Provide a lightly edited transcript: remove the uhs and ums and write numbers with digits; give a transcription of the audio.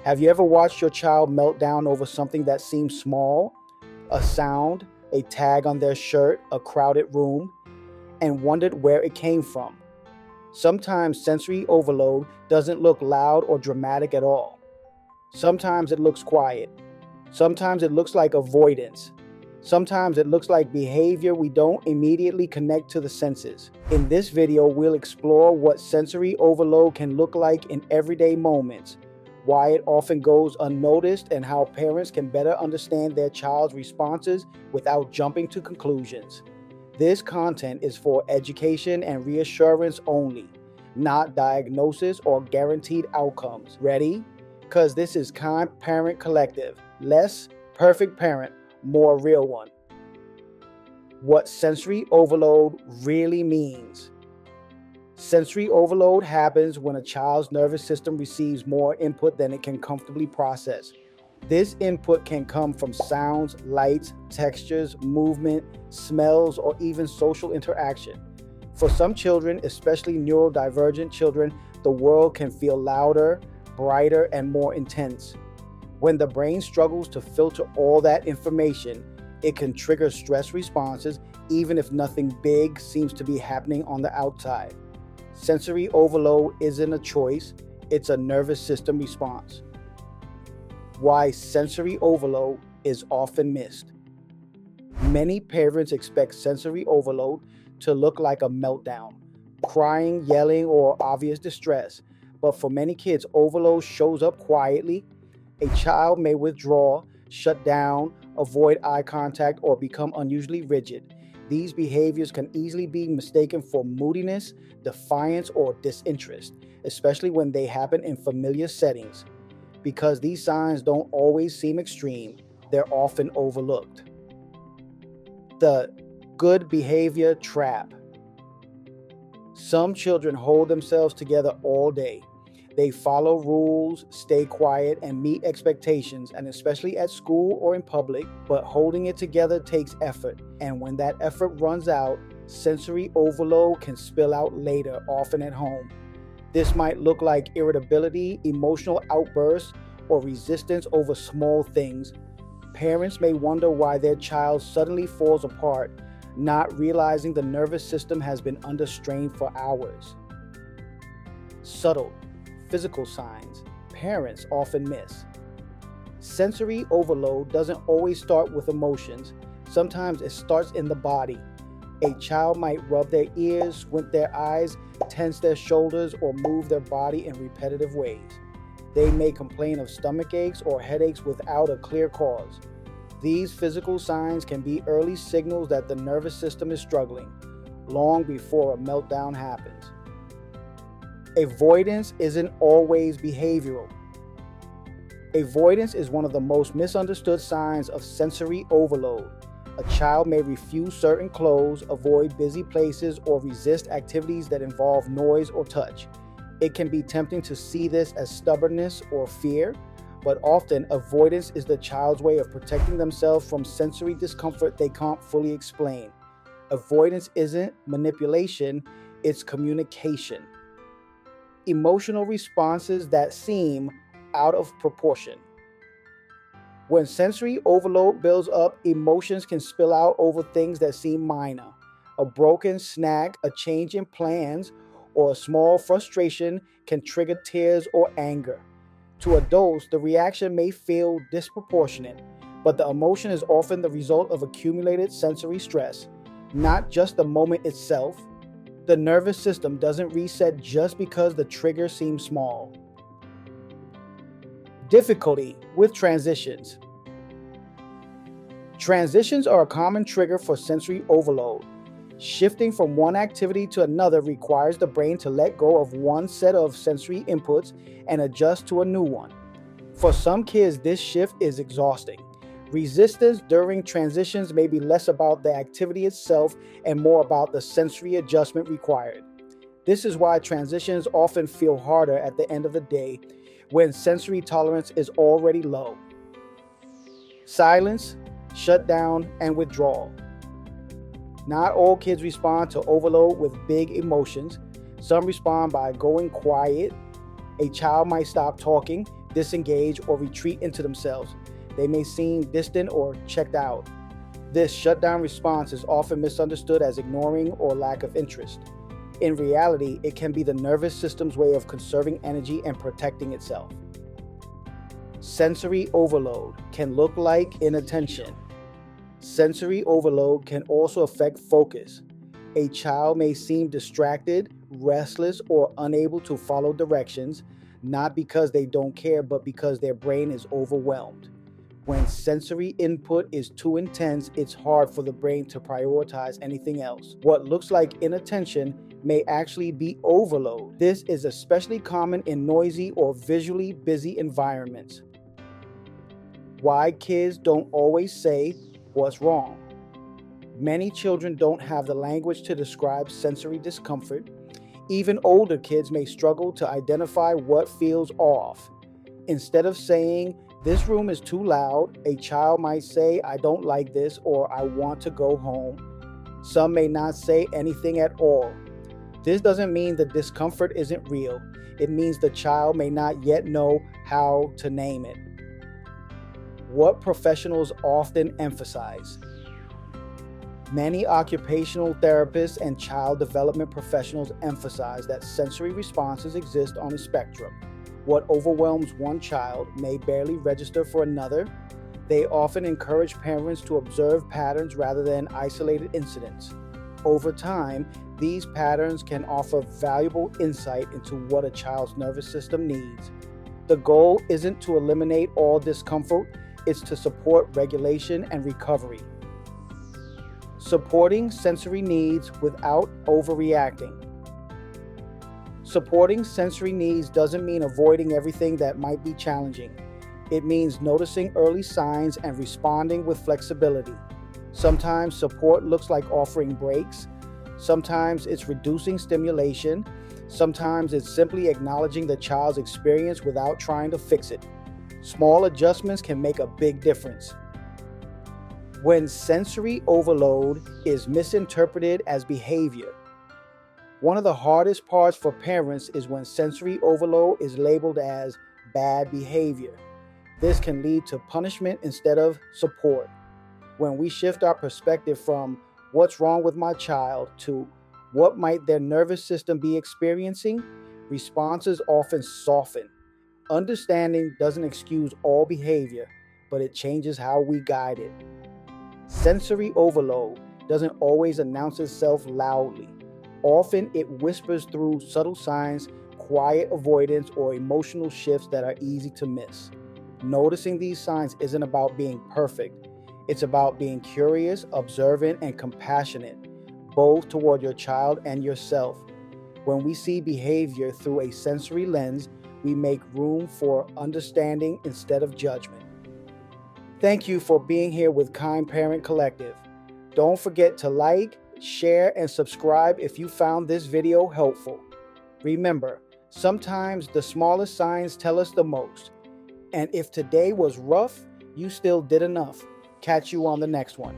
Have you ever watched your child melt down over something that seems small? A sound, a tag on their shirt, a crowded room, and wondered where it came from? Sometimes sensory overload doesn't look loud or dramatic at all. Sometimes it looks quiet. Sometimes it looks like avoidance. Sometimes it looks like behavior we don't immediately connect to the senses. In this video, we'll explore what sensory overload can look like in everyday moments, why it often goes unnoticed, and how parents can better understand their child's responses without jumping to conclusions. This content is for education and reassurance only, not diagnosis or guaranteed outcomes. Ready? Because this is Kind Parent Collective. Less perfect parent, more real one. What sensory overload really means. Sensory overload happens when a child's nervous system receives more input than it can comfortably process. This input can come from sounds, lights, textures, movement, smells, or even social interaction. For some children, especially neurodivergent children, the world can feel louder, brighter, and more intense. When the brain struggles to filter all that information, it can trigger stress responses even if nothing big seems to be happening on the outside. Sensory overload isn't a choice, it's a nervous system response. Why sensory overload is often missed. Many parents expect sensory overload to look like a meltdown, crying, yelling, or obvious distress. But for many kids, overload shows up quietly. A child may withdraw, shut down, avoid eye contact, or become unusually rigid. These behaviors can easily be mistaken for moodiness, defiance, or disinterest, especially when they happen in familiar settings. Because these signs don't always seem extreme, they're often overlooked. The good behavior trap. Some children hold themselves together all day. They follow rules, stay quiet, and meet expectations, and especially at school or in public, but holding it together takes effort. And when that effort runs out, sensory overload can spill out later, often at home. This might look like irritability, emotional outbursts, or resistance over small things. Parents may wonder why their child suddenly falls apart, not realizing the nervous system has been under strain for hours. Subtle physical signs parents often miss. Sensory overload doesn't always start with emotions. Sometimes it starts in the body. A child might rub their ears, squint their eyes, tense their shoulders, or move their body in repetitive ways. They may complain of stomach aches or headaches without a clear cause. These physical signs can be early signals that the nervous system is struggling, long before a meltdown happens. Avoidance isn't always behavioral. Avoidance is one of the most misunderstood signs of sensory overload. A child may refuse certain clothes, avoid busy places, or resist activities that involve noise or touch. It can be tempting to see this as stubbornness or fear, but often avoidance is the child's way of protecting themselves from sensory discomfort they can't fully explain. Avoidance isn't manipulation, it's communication. Emotional responses that seem out of proportion. When sensory overload builds up, emotions can spill out over things that seem minor. A broken snack, a change in plans, or a small frustration can trigger tears or anger. To adults, the reaction may feel disproportionate, but the emotion is often the result of accumulated sensory stress, not just the moment itself. The nervous system doesn't reset just because the trigger seems small. Difficulty with transitions. Transitions are a common trigger for sensory overload. Shifting from one activity to another requires the brain to let go of one set of sensory inputs and adjust to a new one. For some kids, this shift is exhausting. Resistance during transitions may be less about the activity itself and more about the sensory adjustment required. This is why transitions often feel harder at the end of the day when sensory tolerance is already low. Silence, shutdown, and withdrawal. Not all kids respond to overload with big emotions. Some respond by going quiet. A child might stop talking, disengage, or retreat into themselves. They may seem distant or checked out. This shutdown response is often misunderstood as ignoring or lack of interest. In reality, it can be the nervous system's way of conserving energy and protecting itself. Sensory overload can look like inattention. Sensory overload can also affect focus. A child may seem distracted, restless, or unable to follow directions, not because they don't care, but because their brain is overwhelmed. When sensory input is too intense, it's hard for the brain to prioritize anything else. What looks like inattention may actually be overload. This is especially common in noisy or visually busy environments. Why kids don't always say what's wrong. Many children don't have the language to describe sensory discomfort. Even older kids may struggle to identify what feels off. Instead of saying, "This room is too loud," a child might say, "I don't like this," or "I want to go home." Some may not say anything at all. This doesn't mean the discomfort isn't real. It means the child may not yet know how to name it. What professionals often emphasize. Many occupational therapists and child development professionals emphasize that sensory responses exist on a spectrum. What overwhelms one child may barely register for another. They often encourage parents to observe patterns rather than isolated incidents. Over time, these patterns can offer valuable insight into what a child's nervous system needs. The goal isn't to eliminate all discomfort, it's to support regulation and recovery. Supporting sensory needs without overreacting. Supporting sensory needs doesn't mean avoiding everything that might be challenging. It means noticing early signs and responding with flexibility. Sometimes support looks like offering breaks. Sometimes it's reducing stimulation. Sometimes it's simply acknowledging the child's experience without trying to fix it. Small adjustments can make a big difference. When sensory overload is misinterpreted as behavior. One of the hardest parts for parents is when sensory overload is labeled as bad behavior. This can lead to punishment instead of support. When we shift our perspective from "what's wrong with my child" to "what might their nervous system be experiencing," responses often soften. Understanding doesn't excuse all behavior, but it changes how we guide it. Sensory overload doesn't always announce itself loudly. Often it whispers through subtle signs, quiet avoidance, or emotional shifts that are easy to miss. Noticing these signs isn't about being perfect. It's about being curious, observant, and compassionate, both toward your child and yourself. When we see behavior through a sensory lens, we make room for understanding instead of judgment. Thank you for being here with Kind Parent Collective. Don't forget to like, share, and subscribe if you found this video helpful. Remember, sometimes the smallest signs tell us the most. And if today was rough, you still did enough. Catch you on the next one.